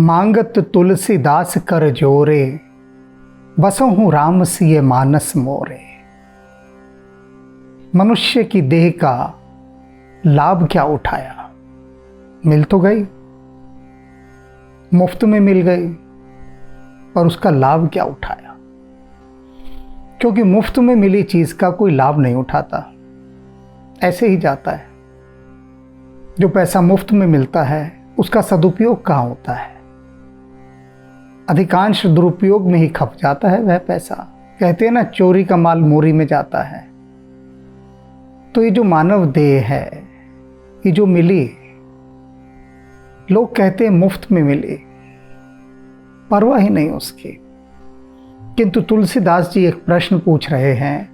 मांगत तुलसीदास कर जोरे, बसहु राम सिय मानस मोरे। मनुष्य की देह का लाभ क्या उठाया? मिल तो गई, मुफ्त में मिल गई, पर उसका लाभ क्या उठाया? क्योंकि मुफ्त में मिली चीज का कोई लाभ नहीं उठाता, ऐसे ही जाता है। जो पैसा मुफ्त में मिलता है उसका सदुपयोग कहाँ होता है? अधिकांश दुरुपयोग में ही खप जाता है वह पैसा। कहते हैं ना, चोरी का माल मोरी में जाता है। तो ये जो मानव देह है, ये जो मिली, लोग कहते हैं मुफ्त में मिली, परवाह ही नहीं उसकी। किंतु तुलसीदास जी एक प्रश्न पूछ रहे हैं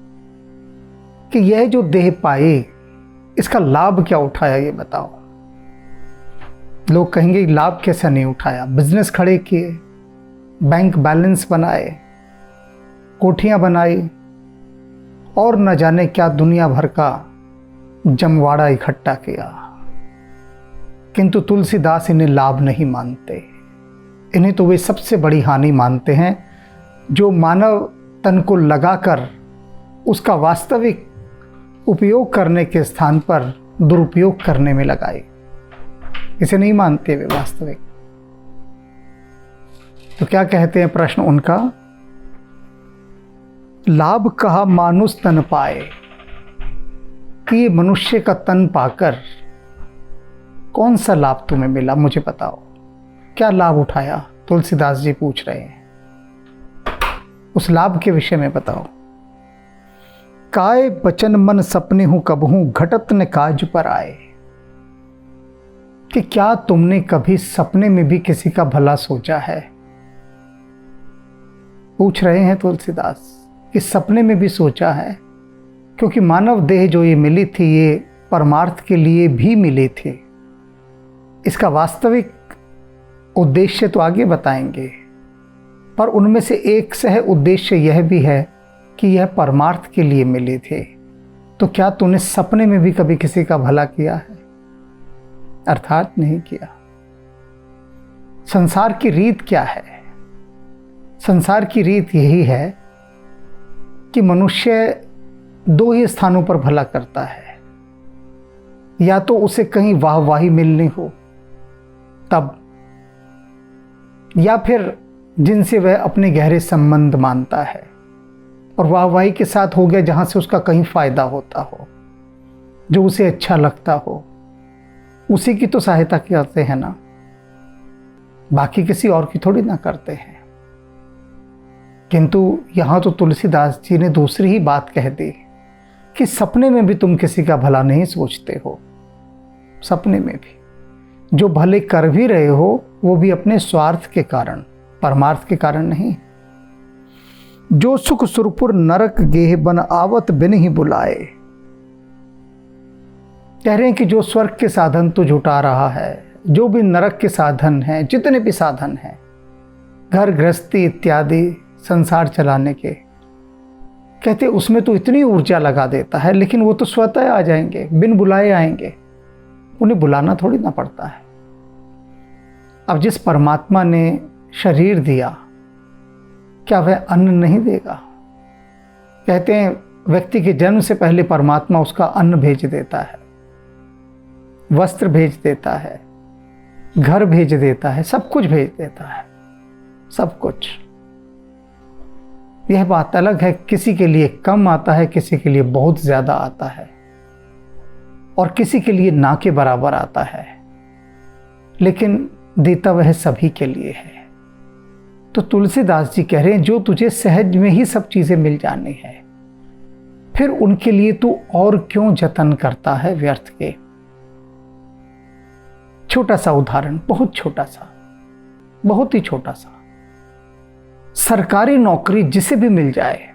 कि यह जो देह पाई, इसका लाभ क्या उठाया, ये बताओ। लोग कहेंगे लाभ कैसा नहीं उठाया? बिजनेस खड़े किए, बैंक बैलेंस बनाए, कोठियां बनाई और न जाने क्या दुनिया भर का जमवाड़ा इकट्ठा किया। किंतु तुलसीदास इन्हें लाभ नहीं मानते। इन्हें तो वे सबसे बड़ी हानि मानते हैं जो मानव तन को लगाकर उसका वास्तविक उपयोग करने के स्थान पर दुरुपयोग करने में लगाए। इसे नहीं मानते वे वास्तविक। तो क्या कहते हैं प्रश्न उनका? लाभ कहा मानुष तन पाए, कि ये मनुष्य का तन पाकर कौन सा लाभ तुम्हें मिला, मुझे बताओ। क्या लाभ उठाया? तुलसीदास जी पूछ रहे हैं। उस लाभ के विषय में बताओ। काय बचन मन सपने हूं कबहूं, घटत न काज पर आए। कि क्या तुमने कभी सपने में भी किसी का भला सोचा है? पूछ रहे हैं तुलसीदास कि सपने में भी सोचा है? क्योंकि मानव देह जो ये मिली थी, ये परमार्थ के लिए भी मिली थी। इसका वास्तविक उद्देश्य तो आगे बताएंगे, पर उनमें से एक सह उद्देश्य यह भी है कि यह परमार्थ के लिए मिली थी। तो क्या तूने सपने में भी कभी किसी का भला किया है? अर्थात नहीं किया। संसार की रीत क्या है? संसार की रीत यही है कि मनुष्य दो ही स्थानों पर भला करता है। या तो उसे कहीं वाहवाही मिलनी हो तब, या फिर जिनसे वह अपने गहरे संबंध मानता है और वाहवाही के साथ हो गया जहां से उसका कहीं फायदा होता हो, जो उसे अच्छा लगता हो, उसी की तो सहायता करते हैं ना, बाकी किसी और की थोड़ी ना करते हैं। किंतु यहां तो तुलसीदास जी ने दूसरी ही बात कह दी कि सपने में भी तुम किसी का भला नहीं सोचते हो। सपने में भी जो भले कर भी रहे हो वो भी अपने स्वार्थ के कारण, परमार्थ के कारण नहीं। जो सुख सुरपुर नरक गेह बन आवत बिन ही बुलाए। कह रहे हैं कि जो स्वर्ग के साधन तो जुटा रहा है, जो भी नरक के साधन हैं, जितने भी साधन हैं, घर गृहस्थी इत्यादि संसार चलाने के, कहते उसमें तो इतनी ऊर्जा लगा देता है, लेकिन वो तो स्वतः आ जाएंगे, बिन बुलाए आएंगे। उन्हें बुलाना थोड़ी ना पड़ता है। अब जिस परमात्मा ने शरीर दिया, क्या वह अन्न नहीं देगा? कहते हैं व्यक्ति के जन्म से पहले परमात्मा उसका अन्न भेज देता है, वस्त्र भेज देता है, घर भेज देता है, सब कुछ भेज देता है, सब कुछ। यह बात अलग है, किसी के लिए कम आता है, किसी के लिए बहुत ज्यादा आता है, और किसी के लिए ना के बराबर आता है, लेकिन देता वह सभी के लिए है। तो तुलसीदास जी कह रहे हैं जो तुझे सहज में ही सब चीजें मिल जानी है, फिर उनके लिए तू और क्यों जतन करता है व्यर्थ के। छोटा सा उदाहरण, बहुत छोटा सा, बहुत ही छोटा सा। सरकारी नौकरी जिसे भी मिल जाए,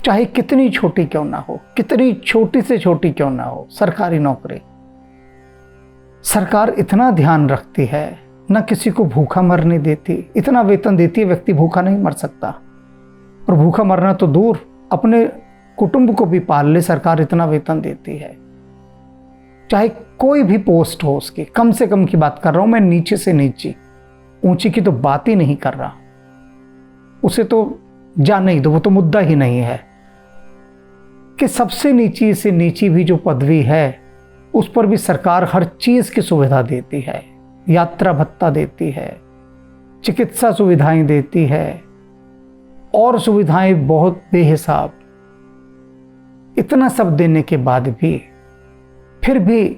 चाहे कितनी छोटी क्यों ना हो, कितनी छोटी से छोटी क्यों ना हो, सरकारी नौकरी, सरकार इतना ध्यान रखती है, न किसी को भूखा मरने देती, इतना वेतन देती है व्यक्ति भूखा नहीं मर सकता। और भूखा मरना तो दूर, अपने कुटुंब को भी पाल ले, सरकार इतना वेतन देती है। चाहे कोई भी पोस्ट हो उसकी, कम से कम की बात कर रहा हूं मैं, नीचे से नीचे, ऊंची की तो बात ही नहीं कर रहा, उसे तो जाने ही दो, वो तो मुद्दा ही नहीं है कि सबसे नीची से नीची भी जो पदवी है उस पर भी सरकार हर चीज की सुविधा देती है, यात्रा भत्ता देती है, चिकित्सा सुविधाएं देती है और सुविधाएं बहुत बेहिसाब। इतना सब देने के बाद भी फिर भी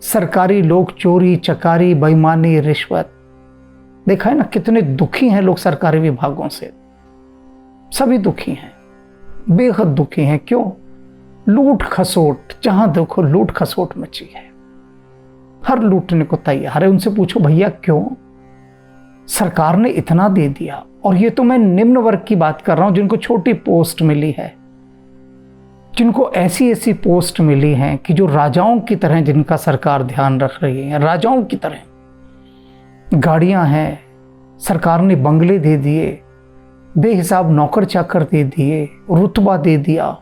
सरकारी लोग चोरी चकारी बेईमानी रिश्वत, देखा है ना कितने दुखी हैं लोग सरकारी विभागों से। सभी दुखी हैं, बेहद दुखी हैं। क्यों? लूट खसोट, जहां देखो लूट खसोट मची है, हर लूटने को तैयार है। उनसे पूछो भैया क्यों? सरकार ने इतना दे दिया। और ये तो मैं निम्न वर्ग की बात कर रहा हूं, जिनको छोटी पोस्ट मिली है, जिनको ऐसी ऐसी पोस्ट मिली हैं कि जो राजाओं की तरह जिनका सरकार ध्यान रख रही है, राजाओं की तरह। गाड़ियां हैं, सरकार ने बंगले दे दिए, बेहिसाब नौकर चाकर दे दिए, रुतबा दे दिया,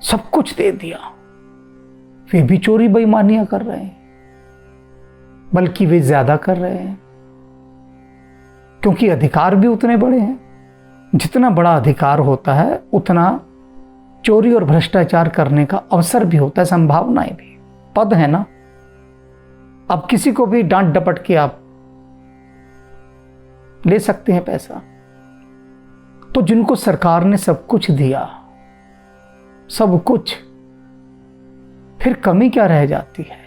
सब कुछ दे दिया। वे भी चोरी बेईमानियां कर रहे हैं, बल्कि वे ज्यादा कर रहे हैं, क्योंकि अधिकार भी उतने बड़े हैं। जितना बड़ा अधिकार होता है उतना चोरी और भ्रष्टाचार करने का अवसर भी होता है, संभावनाएं भी। पद है ना, अब किसी को भी डांट डपट के आप ले सकते हैं पैसा। तो जिनको सरकार ने सब कुछ दिया, सब कुछ, फिर कमी क्या रह जाती है?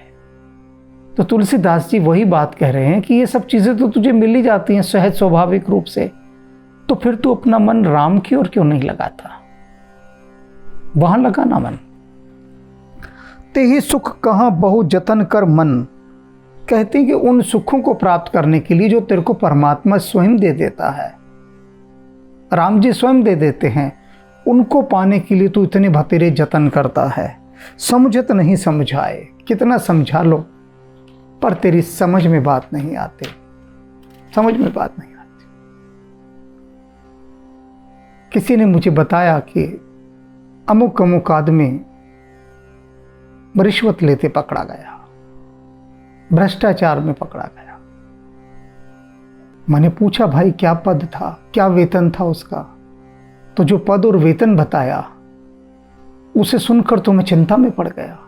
तो तुलसीदास जी वही बात कह रहे हैं कि ये सब चीजें तो तुझे मिल ही जाती हैं सहज स्वाभाविक रूप से, तो फिर तू अपना मन राम की ओर क्यों नहीं लगाता? वहां लगाना मन। ते ही सुख कहां बहु जतन कर मन। कहते हैं कि उन सुखों को प्राप्त करने के लिए जो तेरे को परमात्मा स्वयं दे देता है, राम जी स्वयं दे देते हैं, उनको पाने के लिए तू इतने भतेरे जतन करता है। समझत नहीं समझाए, कितना समझा लो पर तेरी समझ में बात नहीं आती, समझ में बात नहीं आती। किसी ने मुझे बताया कि अमुक अमुक आदमी रिश्वत लेते पकड़ा गया, भ्रष्टाचार में पकड़ा गया। मैंने पूछा भाई क्या पद था, क्या वेतन था उसका? तो जो पद और वेतन बताया उसे सुनकर तो मैं चिंता में पड़ गया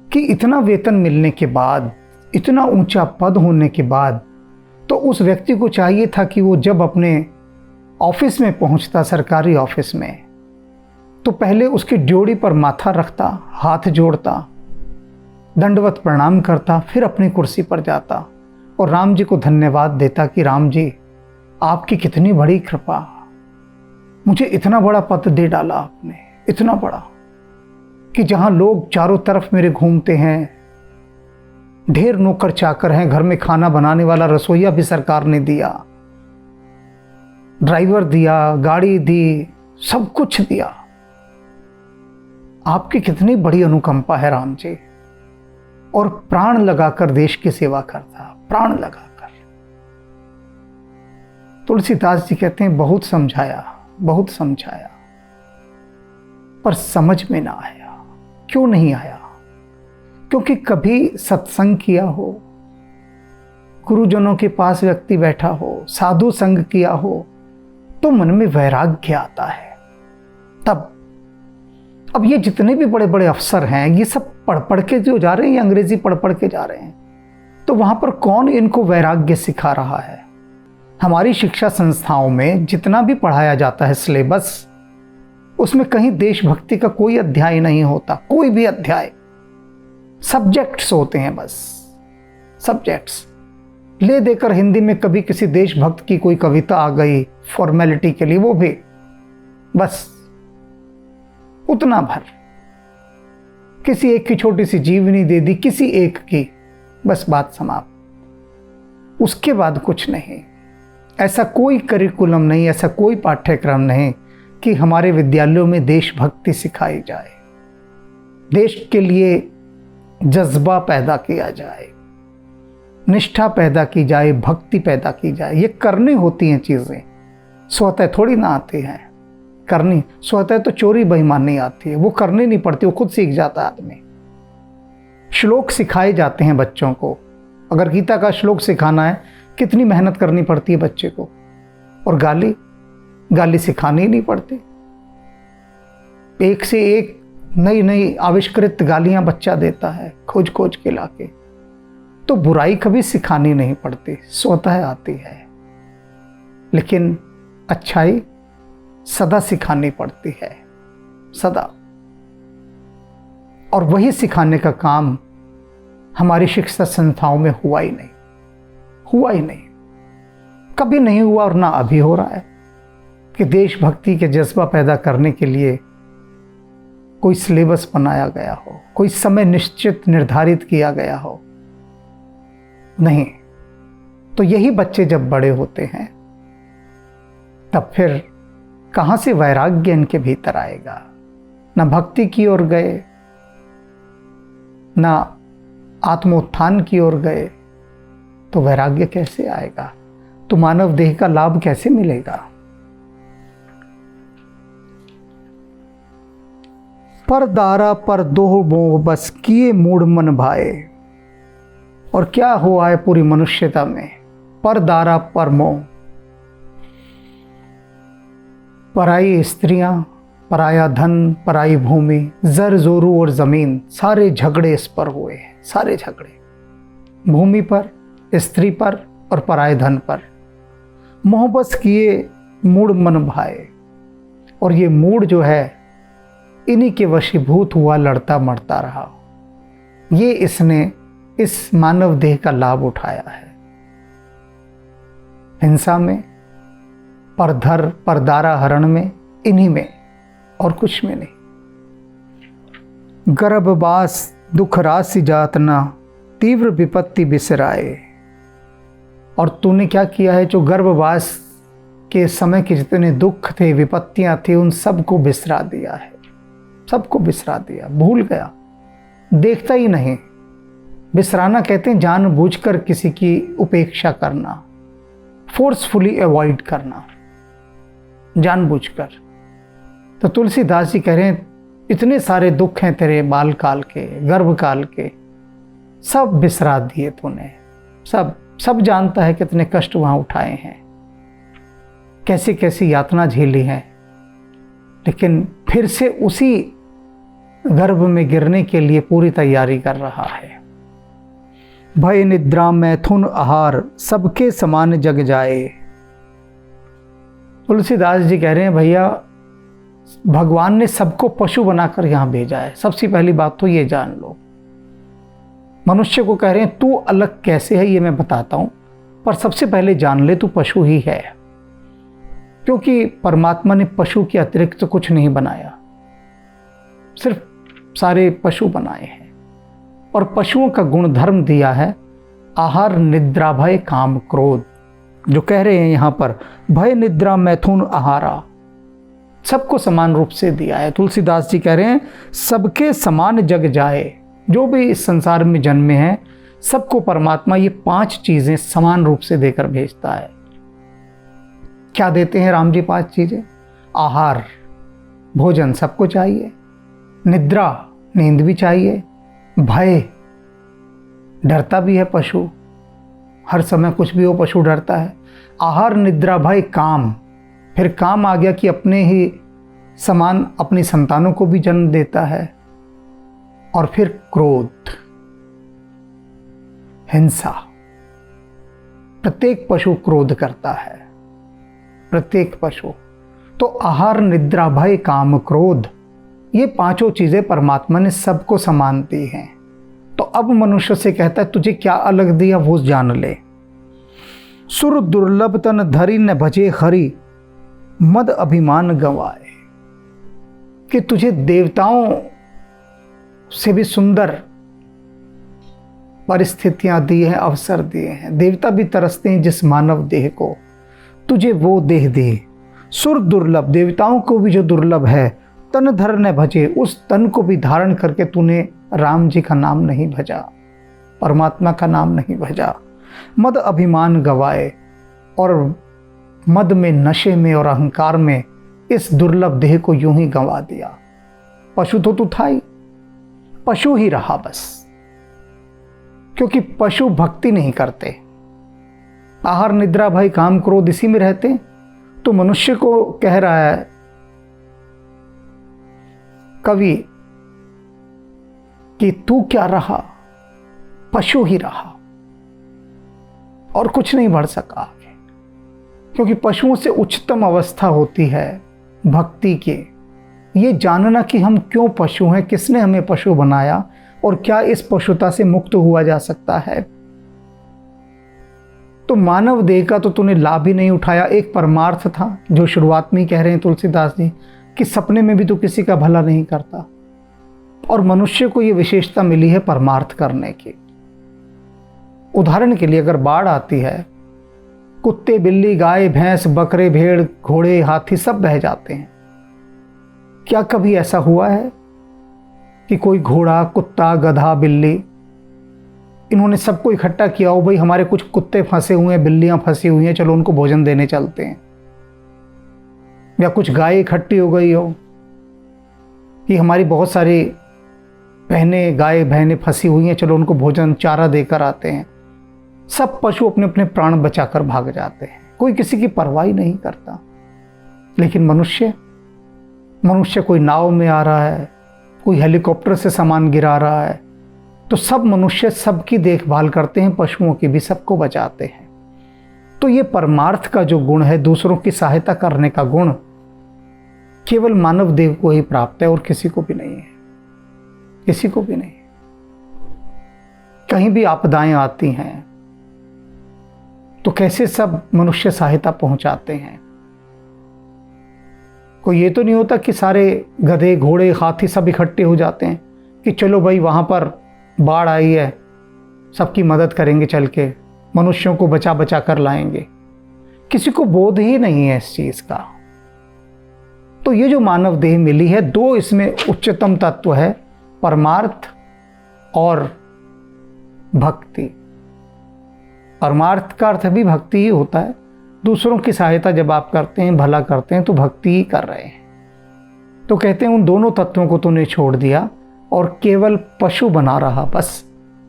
कि इतना वेतन मिलने के बाद, इतना ऊंचा पद होने के बाद, तो उस व्यक्ति को चाहिए था कि वो जब अपने ऑफिस में पहुंचता, सरकारी ऑफिस में, तो पहले उसकी ड्योढ़ी पर माथा रखता, हाथ जोड़ता, दंडवत प्रणाम करता, फिर अपनी कुर्सी पर जाता और राम जी को धन्यवाद देता कि राम जी आपकी कितनी बड़ी कृपा, मुझे इतना बड़ा पद दे डाला आपने, इतना बड़ा कि जहां लोग चारों तरफ मेरे घूमते हैं, ढेर नौकर चाकर हैं, घर में खाना बनाने वाला रसोइया भी सरकार ने दिया, ड्राइवर दिया, गाड़ी दी, सब कुछ दिया। आपकी कितनी बड़ी अनुकंपा है राम जी। और प्राण लगाकर देश की सेवा करता, प्राण लगाकर। तुलसीदास जी कहते हैं बहुत समझाया, बहुत समझाया, पर समझ में ना आया। क्यों नहीं आया? क्योंकि कभी सत्संग किया हो, गुरुजनों के पास व्यक्ति बैठा हो, साधु संग किया हो, तो मन में वैराग्य आता है तब। अब ये जितने भी बड़े बड़े अफसर हैं, ये सब पढ़ के जो जा रहे हैं, ये अंग्रेजी पढ़ के जा रहे हैं, तो वहां पर कौन इनको वैराग्य सिखा रहा है? हमारी शिक्षा संस्थाओं में जितना भी पढ़ाया जाता है सिलेबस, उसमें कहीं देशभक्ति का कोई अध्याय नहीं होता, कोई भी अध्याय। सब्जेक्ट्स होते हैं बस, सब्जेक्ट्स। ले देकर हिंदी में कभी किसी देशभक्त की कोई कविता आ गई फॉर्मेलिटी के लिए, वो भी बस उतना भर। किसी एक की छोटी सी जीवनी दे दी, किसी एक की, बस बात समाप्त। उसके बाद कुछ नहीं। ऐसा कोई करिकुलम नहीं, ऐसा कोई पाठ्यक्रम नहीं कि हमारे विद्यालयों में देशभक्ति सिखाई जाए, देश के लिए जज्बा पैदा किया जाए, निष्ठा पैदा की जाए, भक्ति पैदा की जाए। ये करनी होती हैं चीज़ें, स्वतः थोड़ी ना आती हैं करनी। स्वतः तो चोरी बेईमानी आती है, वो करनी नहीं पड़ती, वो खुद सीख जाता है आदमी। श्लोक सिखाए जाते हैं बच्चों को। अगर गीता का श्लोक सिखाना है कितनी मेहनत करनी पड़ती है बच्चे को, और गाली गाली सिखानी ही नहीं पड़ती। एक से एक नई नई आविष्कृत गालियां बच्चा देता है खोज खोज के लाके। तो बुराई कभी सिखानी नहीं पड़ती, स्वतः आती है। लेकिन अच्छाई सदा सिखानी पड़ती है, सदा। और वही सिखाने का काम हमारी शिक्षा संस्थाओं में हुआ ही नहीं, हुआ ही नहीं, कभी नहीं हुआ और ना अभी हो रहा है कि देशभक्ति के जज्बा पैदा करने के लिए कोई सिलेबस बनाया गया हो, कोई समय निश्चित निर्धारित किया गया हो। नहीं। तो यही बच्चे जब बड़े होते हैं तब फिर कहां से वैराग्य इनके भीतर आएगा? ना भक्ति की ओर गए, ना आत्मोत्थान की ओर गए, तो वैराग्य कैसे आएगा? तो मानव देह का लाभ कैसे मिलेगा? पर दारा पर दोह मोह बस किए मूड मन भाए। और क्या हुआ है पूरी मनुष्यता में? पर दारा पर मोह, पराई स्त्रियां, पराया धन, पराई भूमि, जर जोरू और जमीन, सारे झगड़े इस पर हुए हैं, सारे झगड़े भूमि पर, स्त्री पर और पराये धन पर। मोहब्बत किए मूड मन भाए। और ये मूड जो है इन्हीं के वशीभूत हुआ, लड़ता मरता रहा। ये इसने इस मानव देह का लाभ उठाया है। हिंसा में, परधर परदारा हरण में, इन्हीं में, और कुछ में नहीं। गर्भवास दुख राशि जातना, तीव्र विपत्ति बिसराए। और तूने क्या किया है? जो गर्भवास के समय के जितने दुख थे, विपत्तियां थी, उन सबको बिसरा दिया है, सबको बिसरा दिया, भूल गया, देखता ही नहीं। बिसराना कहते हैं जानबूझकर किसी की उपेक्षा करना, फोर्सफुली अवॉइड करना, जानबूझकर। तो तुलसीदास जी कह रहे हैं इतने सारे दुख हैं तेरे बाल काल के, गर्भ काल के, सब बिसरा दिए तूने। सब जानता है कितने कष्ट वहां उठाए हैं, कैसी कैसी यातना झेली है। लेकिन फिर से उसी गर्भ में गिरने के लिए पूरी तैयारी कर रहा है। भय निद्रा मैथुन आहार, सबके समान जग जाए। तुलसीदास जी कह रहे हैं भैया, भगवान ने सबको पशु बनाकर यहां भेजा है। सबसे पहली बात तो ये जान लो। मनुष्य को कह रहे हैं तू अलग कैसे है ये मैं बताता हूं, पर सबसे पहले जान ले तू पशु ही है। क्योंकि परमात्मा ने पशु के अतिरिक्त तो कुछ नहीं बनाया, सिर्फ सारे पशु बनाए हैं। और पशुओं का गुण धर्म दिया है आहार निद्रा भय काम क्रोध। जो कह रहे हैं यहां पर भय निद्रा मैथुन आहारा, सबको समान रूप से दिया है। तुलसीदास जी कह रहे हैं सबके समान जग जाए। जो भी इस संसार में जन्मे हैं सबको परमात्मा ये 5 चीजें समान रूप से देकर भेजता है। क्या देते हैं राम जी? 5 चीजें। आहार, भोजन सबको चाहिए। निद्रा, नींद भी चाहिए। भय, डरता भी है पशु, हर समय कुछ भी हो पशु डरता है। आहार निद्रा भय काम, फिर काम आ गया कि अपने ही समान अपनी संतानों को भी जन्म देता है। और फिर क्रोध, हिंसा। प्रत्येक पशु क्रोध करता है, प्रत्येक पशु। तो आहार निद्रा भय काम क्रोध, ये 5 चीजें परमात्मा ने सबको समान दी हैं। तो अब मनुष्य से कहता है तुझे क्या अलग दिया वो जान ले। सुर दुर्लभ तन धरी न भजे हरि, मद अभिमान गंवाए। कि तुझे देवताओं से भी सुंदर परिस्थितियां दी हैं, अवसर दिए हैं। देवता भी तरसते हैं जिस मानव देह को, तुझे वो देह दे। सुर दुर्लभ, देवताओं को भी जो दुर्लभ है। तन धर न भजे, उस तन को भी धारण करके तूने राम जी का नाम नहीं भजा, परमात्मा का नाम नहीं भजा। मद अभिमान गवाए, और मद में, नशे में और अहंकार में इस दुर्लभ देह को यूं ही गंवा दिया। पशु तो तू था ही, पशु ही रहा बस। क्योंकि पशु भक्ति नहीं करते, आहार निद्रा भय काम क्रोध इसी में रहते हैं। तो मनुष्य को कह रहा है कवि कि तू क्या रहा, पशु ही रहा और कुछ नहीं बढ़ सका आगे। क्योंकि पशुओं से उच्चतम अवस्था होती है भक्ति की, ये जानना कि हम क्यों पशु हैं, किसने हमें पशु बनाया और क्या इस पशुता से मुक्त हुआ जा सकता है। तो मानव देह का तो तूने लाभ ही नहीं उठाया। एक परमार्थ था जो शुरुआत में ही कह रहे हैं तुलसीदास जी कि सपने में भी तू किसी का भला नहीं करता, और मनुष्य को ये विशेषता मिली है परमार्थ करने की। उदाहरण के लिए अगर बाढ़ आती है, कुत्ते बिल्ली गाय भैंस बकरे भेड़ घोड़े हाथी सब बह जाते हैं। क्या कभी ऐसा हुआ है कि कोई घोड़ा कुत्ता गधा बिल्ली इन्होंने सबको इकट्ठा किया हो, भाई हमारे कुछ कुत्ते फंसे हुए हैं बिल्लियां फंसी हुई हैं, चलो उनको भोजन देने चलते हैं। या कुछ गाय इकट्ठी हो गई हो कि हमारी बहुत सारी गाय बहनें फंसी हुई हैं, चलो उनको भोजन चारा देकर आते हैं। सब पशु अपने अपने प्राण बचाकर भाग जाते हैं, कोई किसी की परवाह नहीं करता। लेकिन मनुष्य कोई नाव में आ रहा है, कोई हेलीकॉप्टर से सामान गिरा रहा है, तो सब मनुष्य सबकी देखभाल करते हैं, पशुओं की भी सबको बचाते हैं। तो ये परमार्थ का जो गुण है, दूसरों की सहायता करने का गुण, केवल मानव देव को ही प्राप्त है और किसी को भी नहीं है, किसी को भी नहीं। कहीं भी आपदाएं आती हैं तो कैसे सब मनुष्य सहायता पहुंचाते हैं। कोई ये तो नहीं होता कि सारे गधे घोड़े हाथी सब इकट्ठे हो जाते हैं कि चलो भाई वहां पर बाढ़ आई है, सबकी मदद करेंगे, चल के मनुष्यों को बचा बचा कर लाएंगे। किसी को बोध ही नहीं है इस चीज का। तो ये जो मानव देह मिली है, दो इसमें उच्चतम तत्व है, परमार्थ और भक्ति। परमार्थ का अर्थ भी भक्ति ही होता है। दूसरों की सहायता जब आप करते हैं, भला करते हैं, तो भक्ति ही कर रहे हैं। तो कहते हैं उन दोनों तत्वों को तूने छोड़ दिया और केवल पशु बना रहा, बस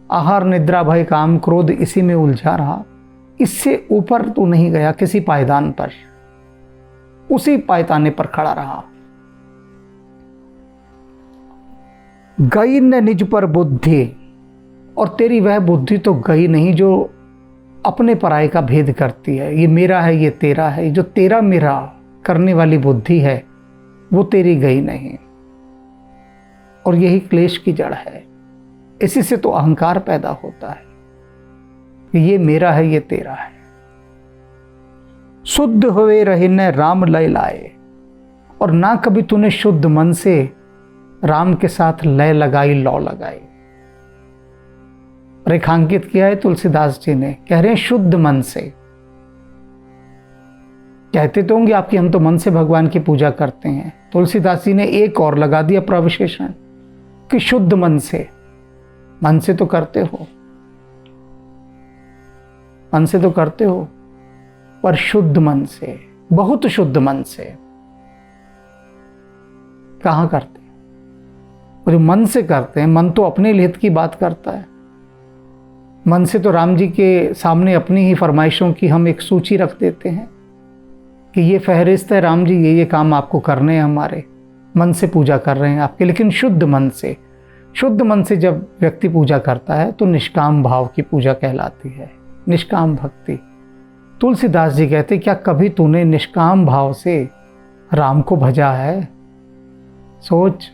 आहार निद्रा भय काम क्रोध इसी में उलझा रहा। इससे ऊपर तू नहीं गया किसी पायदान पर, उसी पायदाने पर खड़ा रहा। गई न निज पर बुद्धि, और तेरी वह बुद्धि तो गई नहीं जो अपने पराये का भेद करती है। ये मेरा है, ये तेरा है, जो तेरा मेरा करने वाली बुद्धि है वो तेरी गई नहीं। और यही क्लेश की जड़ है। इसी से तो अहंकार पैदा होता है कि ये मेरा है, ये तेरा है। शुद्ध हुए रहे न राम लय लाए, और ना कभी तूने शुद्ध मन से राम के साथ लय लगाई, लौ लगाई। रेखांकित किया है तुलसीदास जी ने, कह रहे हैं शुद्ध मन से। कहते तो होंगे आपकी हम तो मन से भगवान की पूजा करते हैं। तुलसीदास जी ने एक और लगा दिया प्रविशेषण कि शुद्ध मन से। मन से तो करते हो, मन से तो करते हो, पर शुद्ध मन से, बहुत शुद्ध मन से कहां करते हैं। जो मन से करते हैं, मन तो अपने हित की बात करता है। मन से तो राम जी के सामने अपनी ही फरमाइशों की हम एक सूची रख देते हैं कि ये फहरिस्त है राम जी, ये काम आपको करने हैं, हमारे मन से पूजा कर रहे हैं आपके। लेकिन शुद्ध मन से जब व्यक्ति पूजा करता है तो निष्काम भाव की पूजा कहलाती है, निष्काम भक्ति। तुलसीदास जी कहते, क्या कभी तूने निष्काम भाव से राम को भजा है? सोच।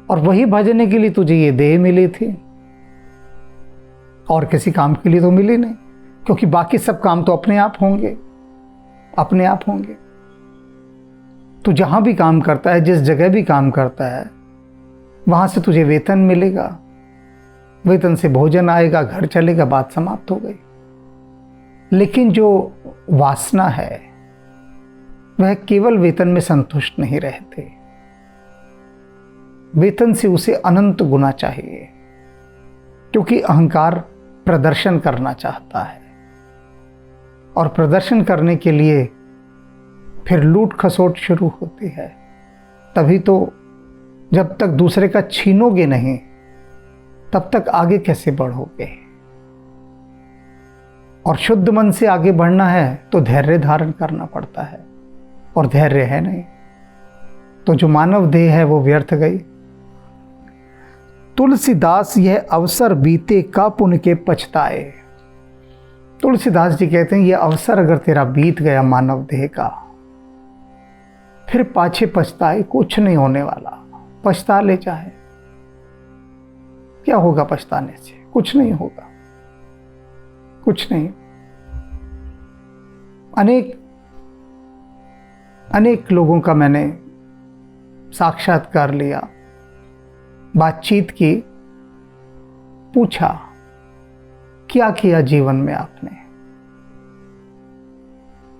और वही भजने के लिए तुझे ये देह मिली थी, और किसी काम के लिए तो मिली नहीं, क्योंकि बाकी सब काम तो अपने आप होंगे, अपने आप होंगे। तू जहां भी काम करता है, जिस जगह भी काम करता है, वहां से तुझे वेतन मिलेगा, वेतन से भोजन आएगा, घर चलेगा, बात समाप्त हो गई। लेकिन जो वासना है वह केवल वेतन में संतुष्ट नहीं रहते, वेतन से उसे अनंत गुना चाहिए, क्योंकि अहंकार प्रदर्शन करना चाहता है। और प्रदर्शन करने के लिए फिर लूट खसोट शुरू होती है। तभी तो जब तक दूसरे का छीनोगे नहीं, तब तक आगे कैसे बढ़ोगे। और शुद्ध मन से आगे बढ़ना है तो धैर्य धारण करना पड़ता है, और धैर्य है नहीं तो जो मानव देह है वो व्यर्थ गई। तुलसीदास यह अवसर बीते का पुण्य के पछताए। तुलसीदास जी कहते हैं, यह अवसर अगर तेरा बीत गया मानव देह का, फिर पाछे पछताए कुछ नहीं होने वाला। पछता ले चाहे, क्या होगा पछताने से? कुछ नहीं होगा, कुछ नहीं। अनेक लोगों का मैंने साक्षात्कार लिया, बातचीत की, पूछा क्या किया जीवन में आपने।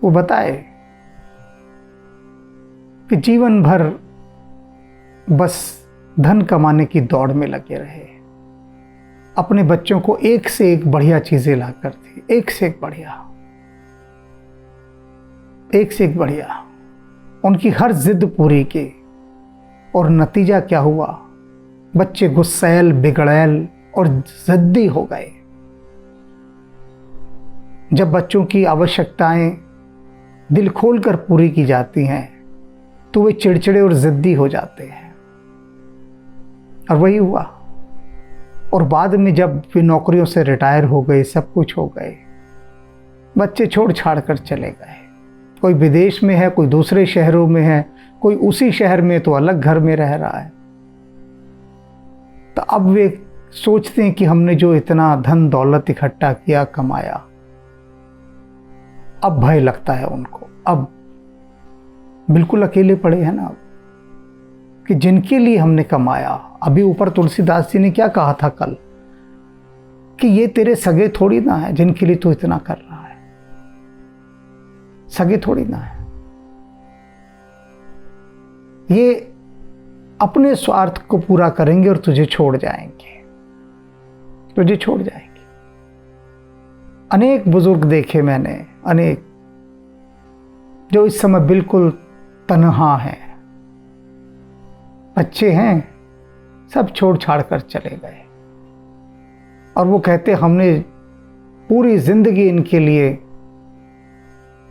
वो बताए कि जीवन भर बस धन कमाने की दौड़ में लगे रहे, अपने बच्चों को एक से एक बढ़िया चीजें ला कर दी, एक से एक बढ़िया, एक से एक बढ़िया, उनकी हर जिद पूरी की। और नतीजा क्या हुआ? बच्चे गुस्सैल, बिगड़ैल और जिद्दी हो गए। जब बच्चों की आवश्यकताएं दिल खोलकर पूरी की जाती हैं तो वे चिड़चिड़े और जिद्दी हो जाते हैं, और वही हुआ। और बाद में जब वे नौकरियों से रिटायर हो गए, सब कुछ हो गए, बच्चे छोड़ छाड़ कर चले गए। कोई विदेश में है, कोई दूसरे शहरों में है, कोई उसी शहर में तो अलग घर में रह रहा है। तो अब वे सोचते हैं कि हमने जो इतना धन दौलत इकट्ठा किया, कमाया, अब भय लगता है उनको। अब बिल्कुल अकेले पड़े हैं ना, कि जिनके लिए हमने कमाया। अभी ऊपर तुलसीदास जी ने क्या कहा था कल, कि ये तेरे सगे थोड़ी ना है जिनके लिए तू इतना कर रहा है, सगे थोड़ी ना है। ये अपने स्वार्थ को पूरा करेंगे और तुझे छोड़ जाएंगे, तुझे छोड़ जाएंगे। अनेक बुजुर्ग देखे मैंने, अनेक, जो इस समय बिल्कुल तन्हा हैं, बच्चे हैं, सब छोड़ छाड़ कर चले गए। और वो कहते हमने पूरी जिंदगी इनके लिए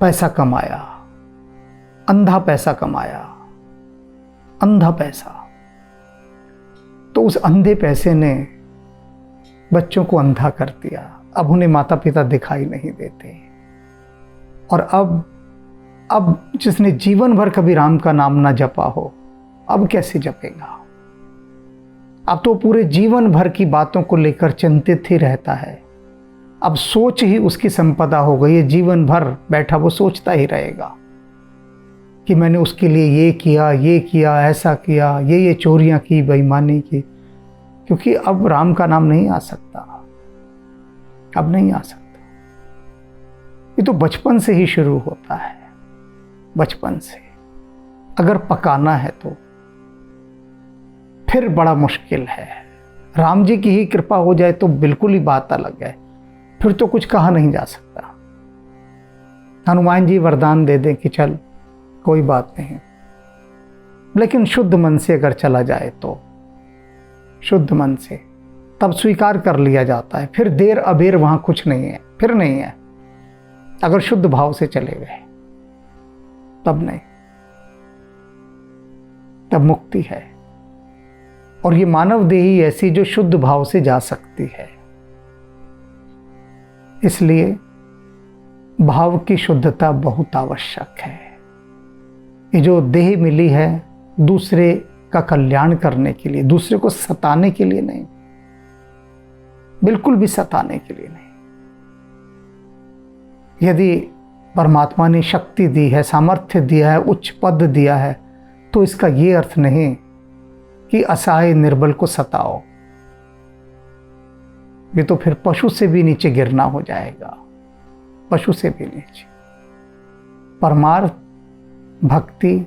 पैसा कमाया, अंधा पैसा कमाया, अंधा पैसा। तो उस अंधे पैसे ने बच्चों को अंधा कर दिया। अब उन्हें माता पिता दिखाई नहीं देते। और अब जिसने जीवन भर कभी राम का नाम ना जपा हो, अब कैसे जपेगा? अब तो पूरे जीवन भर की बातों को लेकर चिंतित ही रहता है। अब सोच ही उसकी संपदा हो गई है। जीवन भर बैठा वो सोचता ही रहेगा कि मैंने उसके लिए ये किया, ऐसा किया, ये चोरियां की, बेईमानी की। क्योंकि अब राम का नाम नहीं आ सकता, अब नहीं आ सकता। ये तो बचपन से ही शुरू होता है, बचपन से। अगर पकाना है तो फिर बड़ा मुश्किल है। राम जी की ही कृपा हो जाए तो बिल्कुल ही बात अलग है, फिर तो कुछ कहा नहीं जा सकता। हनुमान जी वरदान दे दें कि चल कोई बात नहीं, लेकिन शुद्ध मन से अगर चला जाए तो, शुद्ध मन से, तब स्वीकार कर लिया जाता है। फिर देर अबेर वहां कुछ नहीं है, फिर नहीं है। अगर शुद्ध भाव से चले गए तब नहीं, तब मुक्ति है। और ये मानव देही ऐसी जो शुद्ध भाव से जा सकती है। इसलिए भाव की शुद्धता बहुत आवश्यक है। ये जो देह मिली है दूसरे का कल्याण करने के लिए, दूसरे को सताने के लिए नहीं, बिल्कुल भी सताने के लिए नहीं। यदि परमात्मा ने शक्ति दी है, सामर्थ्य दिया है, उच्च पद दिया है, तो इसका ये अर्थ नहीं कि असहाय निर्बल को सताओ। ये तो फिर पशु से भी नीचे गिरना हो जाएगा, पशु से भी नीचे। परमार्थ, भक्ति,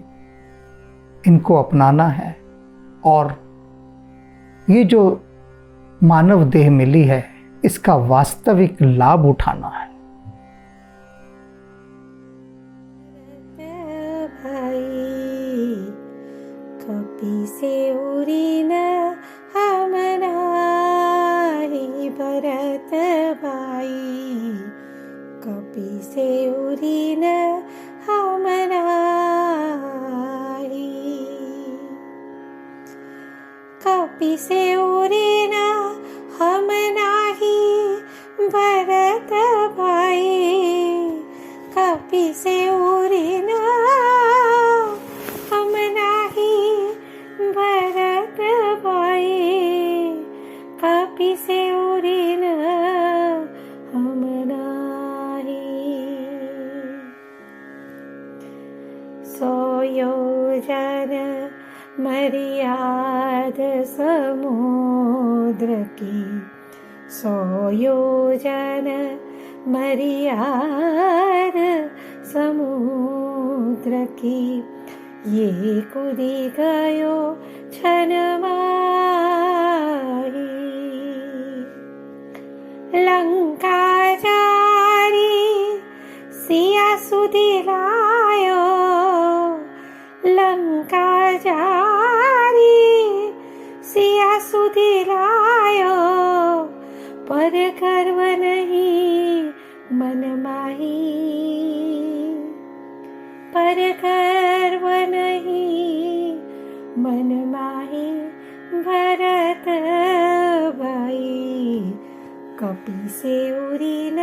इनको अपनाना है। और ये जो मानव देह मिली है इसका वास्तविक लाभ उठाना है। कपि से उरी न हमनाहि, भरत भाई न हम नाही, कपिसे उरी न हम नाही, भरत भाई कपिसे उरी न हम नाही, भरत भाई कपिसे उरी न हम नाही, सौ योजन मर्याद समुद्र की, सौ योजन मर्याद समुद्र की, ये कूदी गयो छन माही, लंका जारी सिया सुधी लायो, लंका जारी सिया सुधी लायो, पर गर्व नहीं मन माही, पर गर्व नहीं मन माही, भरत भाई कपिसे उरी न